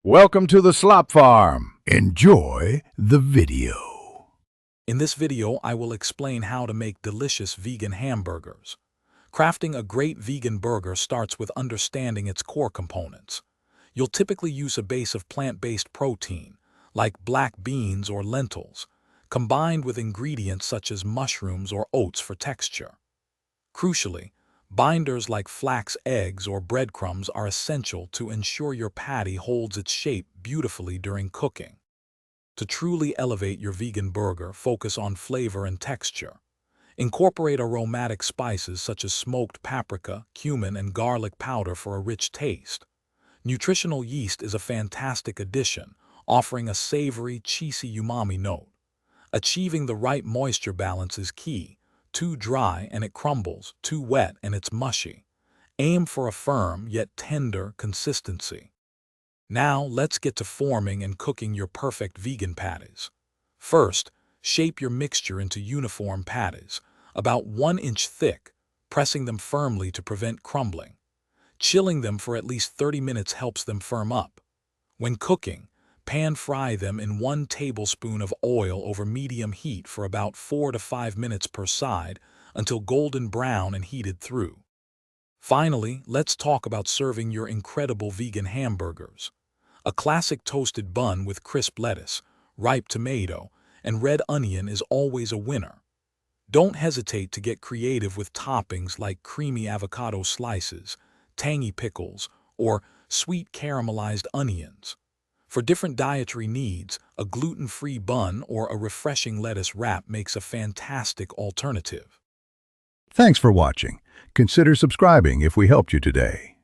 Welcome to the Slop Farm. Enjoy the video. In this video, I will explain how to make delicious vegan hamburgers. Crafting a great vegan burger starts with understanding its core components. You'll typically use a base of plant-based protein, like black beans or lentils, combined with ingredients such as mushrooms or oats for texture. Crucially, binders like flax eggs or breadcrumbs are essential to ensure your patty holds its shape beautifully during cooking. To truly elevate your vegan burger, focus on flavor and texture. Incorporate aromatic spices such as smoked paprika, cumin, and garlic powder for a rich taste. Nutritional yeast is a fantastic addition, offering a savory, cheesy umami note. Achieving the right moisture balance is key. Too dry and it crumbles, too wet and it's mushy. Aim for a firm yet tender consistency. Now let's get to forming and cooking your perfect vegan patties. First, shape your mixture into uniform patties, about 1 inch thick, pressing them firmly to prevent crumbling. Chilling them for at least 30 minutes helps them firm up. When cooking, pan-fry them in 1 tablespoon of oil over medium heat for about 4 to 5 minutes per side until golden brown and heated through. Finally, let's talk about serving your incredible vegan hamburgers. A classic toasted bun with crisp lettuce, ripe tomato, and red onion is always a winner. Don't hesitate to get creative with toppings like creamy avocado slices, tangy pickles, or sweet caramelized onions. For different dietary needs, a gluten-free bun or a refreshing lettuce wrap makes a fantastic alternative. Thanks for watching. Consider subscribing if we helped you today.